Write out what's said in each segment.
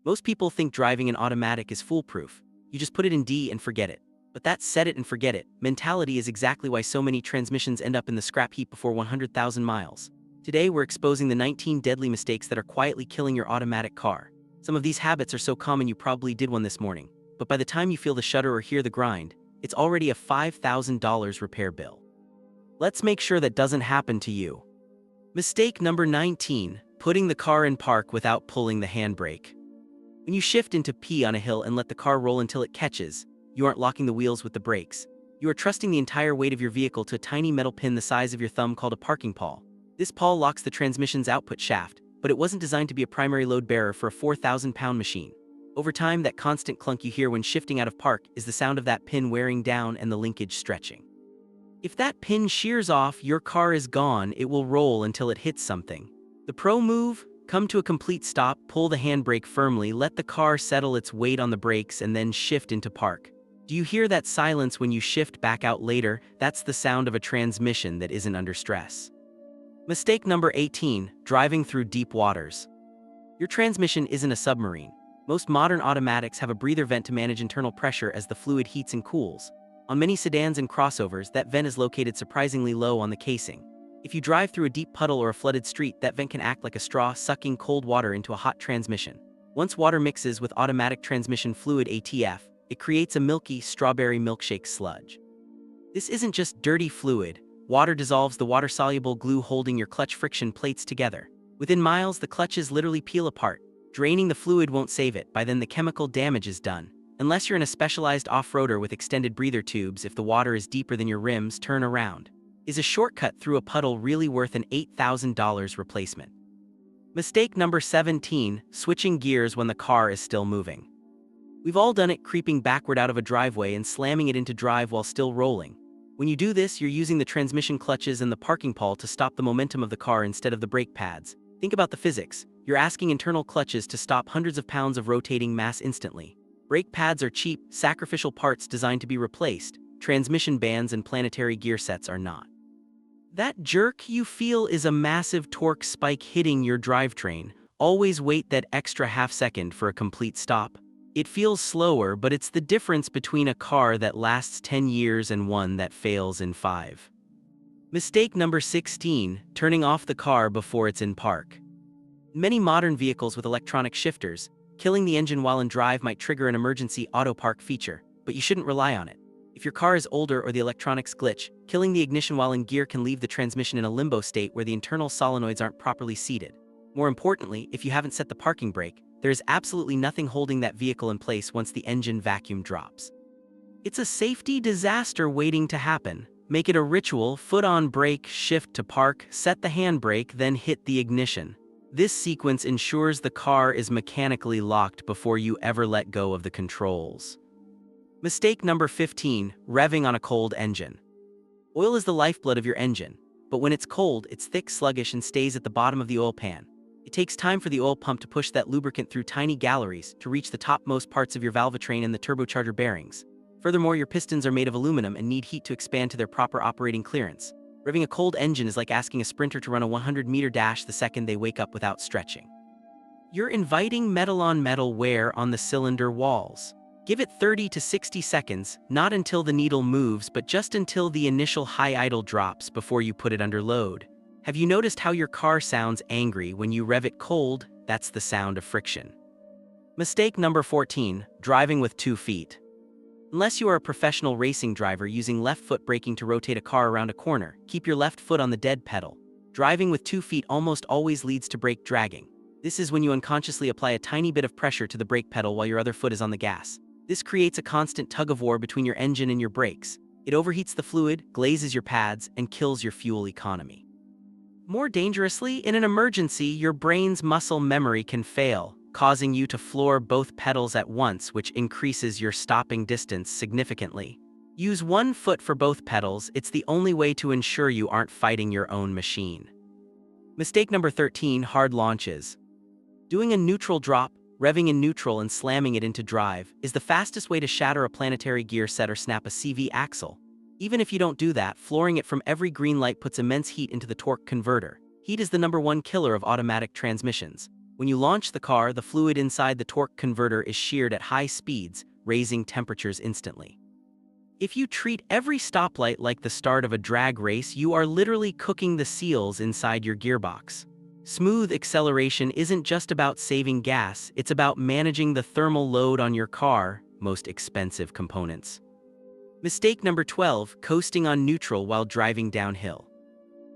Most people think driving an automatic is foolproof. You just put it in D and forget it. But that set it and forget it mentality is exactly why so many transmissions end up in the scrap heap before 100,000 miles. Today we're exposing the 19 deadly mistakes that are quietly killing your automatic car. Some of these habits are so common you probably did one this morning, but by the time you feel the shudder or hear the grind, it's already a $5,000 repair bill. Let's make sure that doesn't happen to you. Mistake number 19, putting the car in park without pulling the handbrake. When you shift into P on a hill and let the car roll until it catches, you aren't locking the wheels with the brakes. You are trusting the entire weight of your vehicle to a tiny metal pin the size of your thumb called a parking pawl. This pawl locks the transmission's output shaft, but it wasn't designed to be a primary load bearer for a 4,000-pound machine. Over time, that constant clunk you hear when shifting out of park is the sound of that pin wearing down and the linkage stretching. If that pin shears off, your car is gone. It will roll until it hits something. The pro move? Come to a complete stop, pull the handbrake firmly, let the car settle its weight on the brakes, and then shift into park. Do you hear that silence when you shift back out later? That's the sound of a transmission that isn't under stress. Mistake number 18, driving through deep waters. Your transmission isn't a submarine. Most modern automatics have a breather vent to manage internal pressure as the fluid heats and cools. On many sedans and crossovers, that vent is located surprisingly low on the casing. If you drive through a deep puddle or a flooded street, that vent can act like a straw sucking cold water into a hot transmission. Once water mixes with automatic transmission fluid ATF, it creates a milky, strawberry milkshake sludge. This isn't just dirty fluid. Water dissolves the water-soluble glue holding your clutch friction plates together. Within miles, the clutches literally peel apart. Draining the fluid won't save it. By then, the chemical damage is done. Unless you're in a specialized off-roader with extended breather tubes, if the water is deeper than your rims, turn around. Is a shortcut through a puddle really worth an $8,000 replacement? Mistake number 17, switching gears when the car is still moving. We've all done it, creeping backward out of a driveway and slamming it into drive while still rolling. When you do this, you're using the transmission clutches and the parking pawl to stop the momentum of the car instead of the brake pads. Think about the physics. You're asking internal clutches to stop hundreds of pounds of rotating mass instantly. Brake pads are cheap, sacrificial parts designed to be replaced. Transmission bands and planetary gear sets are not. That jerk you feel is a massive torque spike hitting your drivetrain. Always wait that extra half second for a complete stop. It feels slower, but it's the difference between a car that lasts 10 years and one that fails in 5. Mistake number 16, turning off the car before it's in park. Many modern vehicles with electronic shifters, killing the engine while in drive might trigger an emergency auto park feature, but you shouldn't rely on it. If your car is older or the electronics glitch, killing the ignition while in gear can leave the transmission in a limbo state where the internal solenoids aren't properly seated. More importantly, if you haven't set the parking brake, there is absolutely nothing holding that vehicle in place once the engine vacuum drops. It's a safety disaster waiting to happen. Make it a ritual: foot on brake, shift to park, set the handbrake, then hit the ignition. This sequence ensures the car is mechanically locked before you ever let go of the controls. Mistake number 15, revving on a cold engine. Oil is the lifeblood of your engine, but when it's cold, it's thick, sluggish, and stays at the bottom of the oil pan. It takes time for the oil pump to push that lubricant through tiny galleries to reach the topmost parts of your valvetrain and the turbocharger bearings. Furthermore, your pistons are made of aluminum and need heat to expand to their proper operating clearance. Revving a cold engine is like asking a sprinter to run a 100-meter dash the second they wake up without stretching. You're inviting metal-on-metal wear on the cylinder walls. Give it 30 to 60 seconds, not until the needle moves, but just until the initial high idle drops before you put it under load. Have you noticed how your car sounds angry when you rev it cold? That's the sound of friction. Mistake number 14, driving with 2 feet. Unless you are a professional racing driver using left foot braking to rotate a car around a corner, keep your left foot on the dead pedal. Driving with 2 feet almost always leads to brake dragging. This is when you unconsciously apply a tiny bit of pressure to the brake pedal while your other foot is on the gas. This creates a constant tug-of-war between your engine and your brakes. It overheats the fluid, glazes your pads, and kills your fuel economy. More dangerously, in an emergency, your brain's muscle memory can fail, causing you to floor both pedals at once, which increases your stopping distance significantly. Use one foot for both pedals. It's the only way to ensure you aren't fighting your own machine. Mistake number 13, hard launches. Doing a neutral drop, revving in neutral and slamming it into drive, is the fastest way to shatter a planetary gear set or snap a CV axle. Even if you don't do that, flooring it from every green light puts immense heat into the torque converter. Heat is the #1 killer of automatic transmissions. When you launch the car, the fluid inside the torque converter is sheared at high speeds, raising temperatures instantly. If you treat every stoplight like the start of a drag race, you are literally cooking the seals inside your gearbox. Smooth acceleration isn't just about saving gas, it's about managing the thermal load on your car, most expensive components. Mistake number 12, coasting on neutral while driving downhill.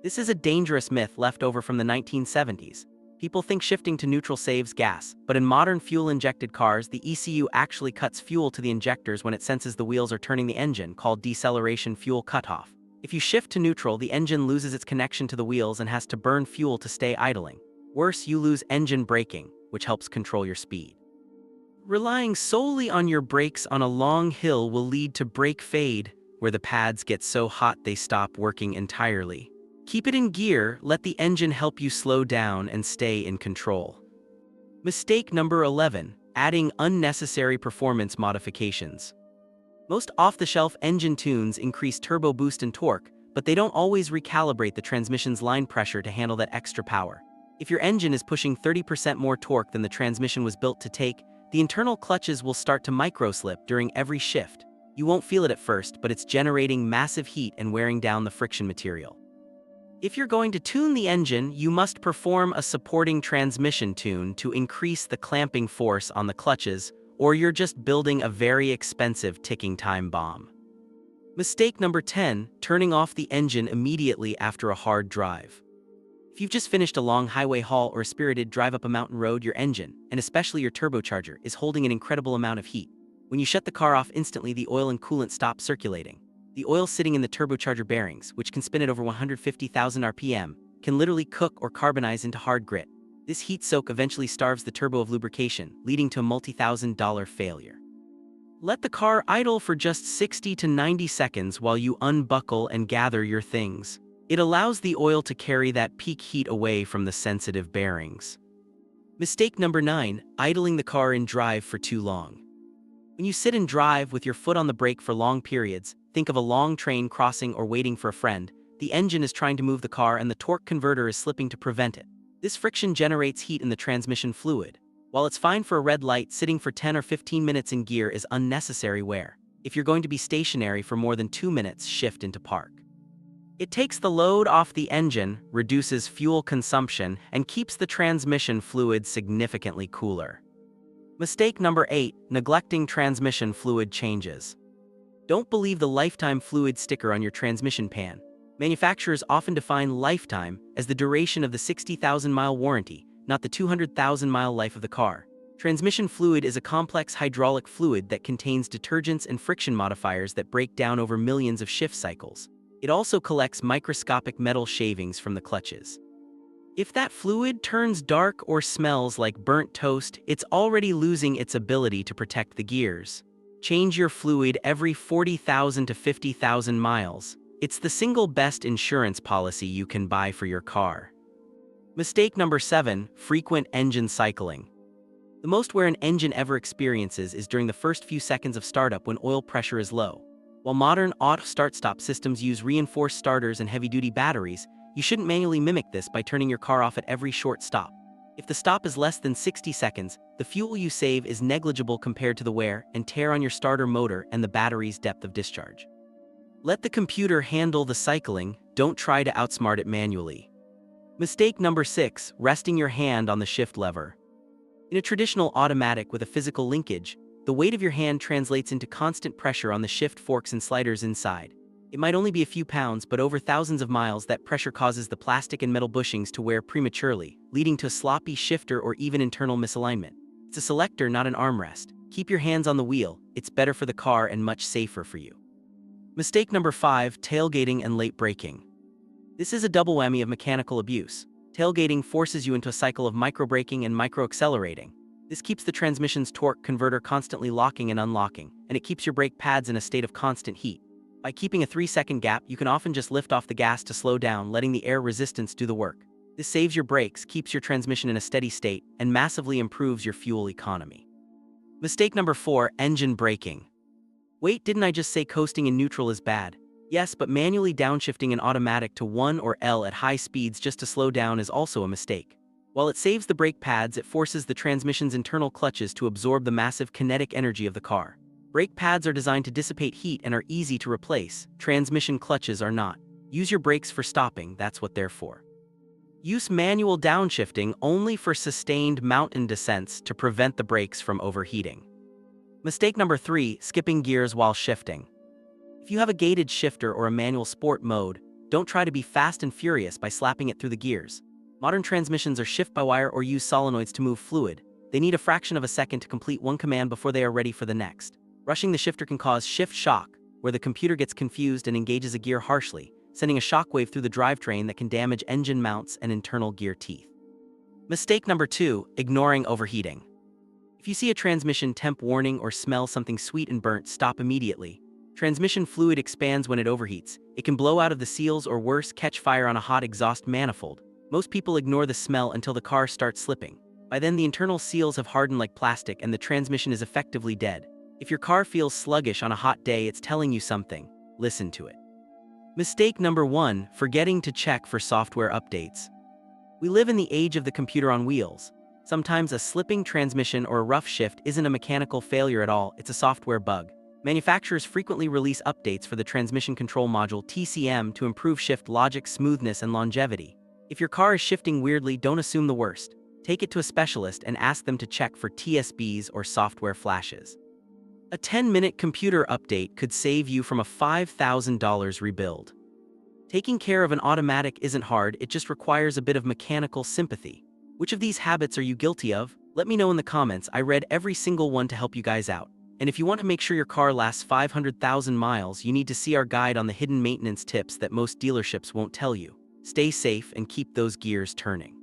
This is a dangerous myth left over from the 1970s. People think shifting to neutral saves gas, but in modern fuel-injected cars, the ECU actually cuts fuel to the injectors when it senses the wheels are turning the engine, called deceleration fuel cutoff. If you shift to neutral, the engine loses its connection to the wheels and has to burn fuel to stay idling. Worse, you lose engine braking, which helps control your speed. Relying solely on your brakes on a long hill will lead to brake fade, where the pads get so hot they stop working entirely. Keep it in gear, let the engine help you slow down and stay in control. Mistake number 11, adding unnecessary performance modifications. Most off-the-shelf engine tunes increase turbo boost and torque, but they don't always recalibrate the transmission's line pressure to handle that extra power. If your engine is pushing 30% more torque than the transmission was built to take, the internal clutches will start to microslip during every shift. You won't feel it at first, but it's generating massive heat and wearing down the friction material. If you're going to tune the engine, you must perform a supporting transmission tune to increase the clamping force on the clutches, or you're just building a very expensive ticking time bomb. Mistake number 10, turning off the engine immediately after a hard drive. If you've just finished a long highway haul or a spirited drive up a mountain road, your engine, and especially your turbocharger, is holding an incredible amount of heat. When you shut the car off instantly, the oil and coolant stop circulating. The oil sitting in the turbocharger bearings, which can spin at over 150,000 RPM, can literally cook or carbonize into hard grit. This heat soak eventually starves the turbo of lubrication, leading to a multi-$1,000 failure. Let the car idle for just 60 to 90 seconds while you unbuckle and gather your things. It allows the oil to carry that peak heat away from the sensitive bearings. Mistake number 9, idling the car in drive for too long. When you sit and drive with your foot on the brake for long periods, think of a long train crossing or waiting for a friend, the engine is trying to move the car and the torque converter is slipping to prevent it. This friction generates heat in the transmission fluid. While it's fine for a red light, sitting for 10 or 15 minutes in gear is unnecessary wear. If you're going to be stationary for more than 2 minutes, shift into park. It takes the load off the engine, reduces fuel consumption, and keeps the transmission fluid significantly cooler. Mistake number 8, neglecting transmission fluid changes. Don't believe the lifetime fluid sticker on your transmission pan. Manufacturers often define lifetime as the duration of the 60,000-mile warranty, not the 200,000-mile life of the car. Transmission fluid is a complex hydraulic fluid that contains detergents and friction modifiers that break down over millions of shift cycles. It also collects microscopic metal shavings from the clutches. If that fluid turns dark or smells like burnt toast, it's already losing its ability to protect the gears. Change your fluid every 40,000 to 50,000 miles. It's the single best insurance policy you can buy for your car. Mistake number 7, frequent engine cycling. The most wear an engine ever experiences is during the first few seconds of startup when oil pressure is low. While modern auto start-stop systems use reinforced starters and heavy-duty batteries, you shouldn't manually mimic this by turning your car off at every short stop. If the stop is less than 60 seconds, the fuel you save is negligible compared to the wear and tear on your starter motor and the battery's depth of discharge. Let the computer handle the cycling, don't try to outsmart it manually. Mistake number 6, resting your hand on the shift lever. In a traditional automatic with a physical linkage, the weight of your hand translates into constant pressure on the shift forks and sliders inside. It might only be a few pounds, but over thousands of miles, that pressure causes the plastic and metal bushings to wear prematurely, leading to a sloppy shifter or even internal misalignment. It's a selector, not an armrest. Keep your hands on the wheel, it's better for the car and much safer for you. Mistake number 5, tailgating and late braking. This is a double whammy of mechanical abuse. Tailgating forces you into a cycle of micro-braking and micro-accelerating. This keeps the transmission's torque converter constantly locking and unlocking, and it keeps your brake pads in a state of constant heat. By keeping a 3-second gap, you can often just lift off the gas to slow down, letting the air resistance do the work. This saves your brakes, keeps your transmission in a steady state, and massively improves your fuel economy. Mistake number 4, engine braking. Wait, didn't I just say coasting in neutral is bad? Yes, but manually downshifting an automatic to 1 or L at high speeds just to slow down is also a mistake. While it saves the brake pads, it forces the transmission's internal clutches to absorb the massive kinetic energy of the car. Brake pads are designed to dissipate heat and are easy to replace. Transmission clutches are not. Use your brakes for stopping, that's what they're for. Use manual downshifting only for sustained mountain descents to prevent the brakes from overheating. Mistake number 3, skipping gears while shifting. If you have a gated shifter or a manual sport mode, don't try to be fast and furious by slapping it through the gears. Modern transmissions are shift-by-wire or use solenoids to move fluid. They need a fraction of a second to complete one command before they are ready for the next. Rushing the shifter can cause shift shock, where the computer gets confused and engages a gear harshly, sending a shockwave through the drivetrain that can damage engine mounts and internal gear teeth. Mistake number 2, ignoring overheating. If you see a transmission temp warning or smell something sweet and burnt, stop immediately. Transmission fluid expands when it overheats. It can blow out of the seals or worse, catch fire on a hot exhaust manifold. Most people ignore the smell until the car starts slipping. By then, the internal seals have hardened like plastic and the transmission is effectively dead. If your car feels sluggish on a hot day, it's telling you something. Listen to it. Mistake number 1, forgetting to check for software updates. We live in the age of the computer on wheels. Sometimes a slipping transmission or a rough shift isn't a mechanical failure at all, it's a software bug. Manufacturers frequently release updates for the Transmission Control Module (TCM) to improve shift logic, smoothness, and longevity. If your car is shifting weirdly, don't assume the worst. Take it to a specialist and ask them to check for TSBs or software flashes. A 10-minute computer update could save you from a $5,000 rebuild. Taking care of an automatic isn't hard, it just requires a bit of mechanical sympathy. Which of these habits are you guilty of? Let me know in the comments. I read every single one to help you guys out. And if you want to make sure your car lasts 500,000 miles, you need to see our guide on the hidden maintenance tips that most dealerships won't tell you. Stay safe and keep those gears turning.